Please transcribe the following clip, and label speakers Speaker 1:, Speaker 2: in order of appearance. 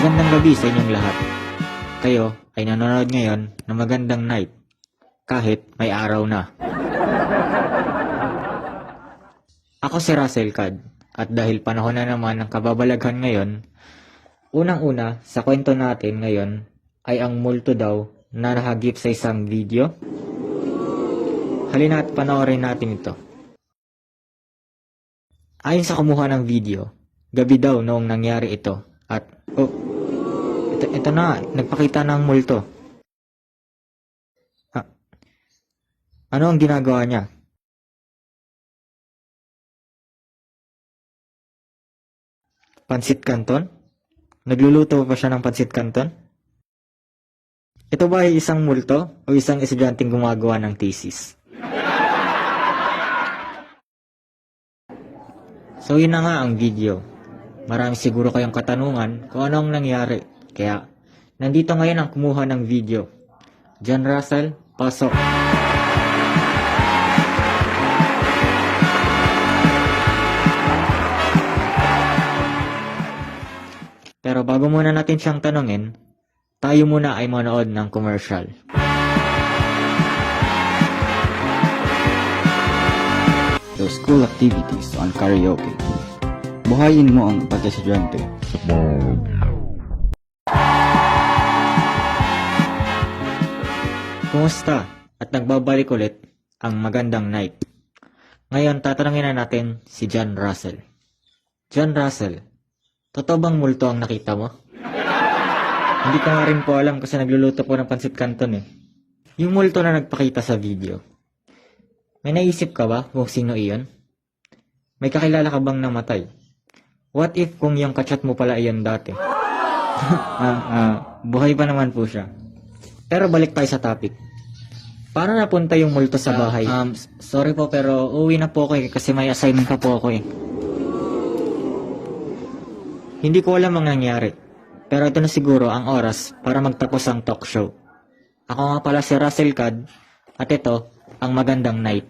Speaker 1: Magandang gabi sa inyong lahat. Kayo ay nanonood ngayon ng Magandang Night kahit may araw na. Ako si Russell Cad at dahil panahon na naman ng kababalaghan ngayon, unang-una sa kwento natin ngayon ay ang multo daw na nahagip sa isang video. Halina at panoorin natin ito. Ayon sa kumuha ng video, gabi daw noong nangyari ito at ito na, nagpakita ng multo. Ano ang ginagawa niya? Pansit Canton? Nagluluto pa siya ng pansit canton? Ito ba ay isang multo o isang estudyanteng gumagawa ng thesis? So yun na nga ang video. Marami siguro kayong katanungan kung ano ang nangyari. Kaya nandito ngayon ang kumuha ng video. John Russell, pasok. Pero bago muna natin siyang tanungin, tayo muna ay manood ng commercial.
Speaker 2: Your school activities on karaoke. Buhayin mo ang pagkasadyante.
Speaker 1: Kumusta? At nagbabalik ulit ang Magandang Night. Ngayon tatanungin na natin si John Russell. John Russell, totoo bang multo ang nakita mo? Hindi ko nga rin po alam kasi nagluluto po ng pansit canton eh. Yung multo na nagpakita sa video. May naisip ka ba kung sino iyon? May kakilala ka bang namatay? What if kung yung kachat mo pala iyon dati? Buhay pa naman po siya. Pero balik tayo sa topic. Paano napunta yung multo sa bahay? Sorry po pero uwi na po ako eh kasi may assignment pa po ako eh. Hindi ko alam ang nangyari. Pero ito na siguro ang oras para magtapos ang talk show. Ako nga pala si Russell Cad at ito ang Magandang Night.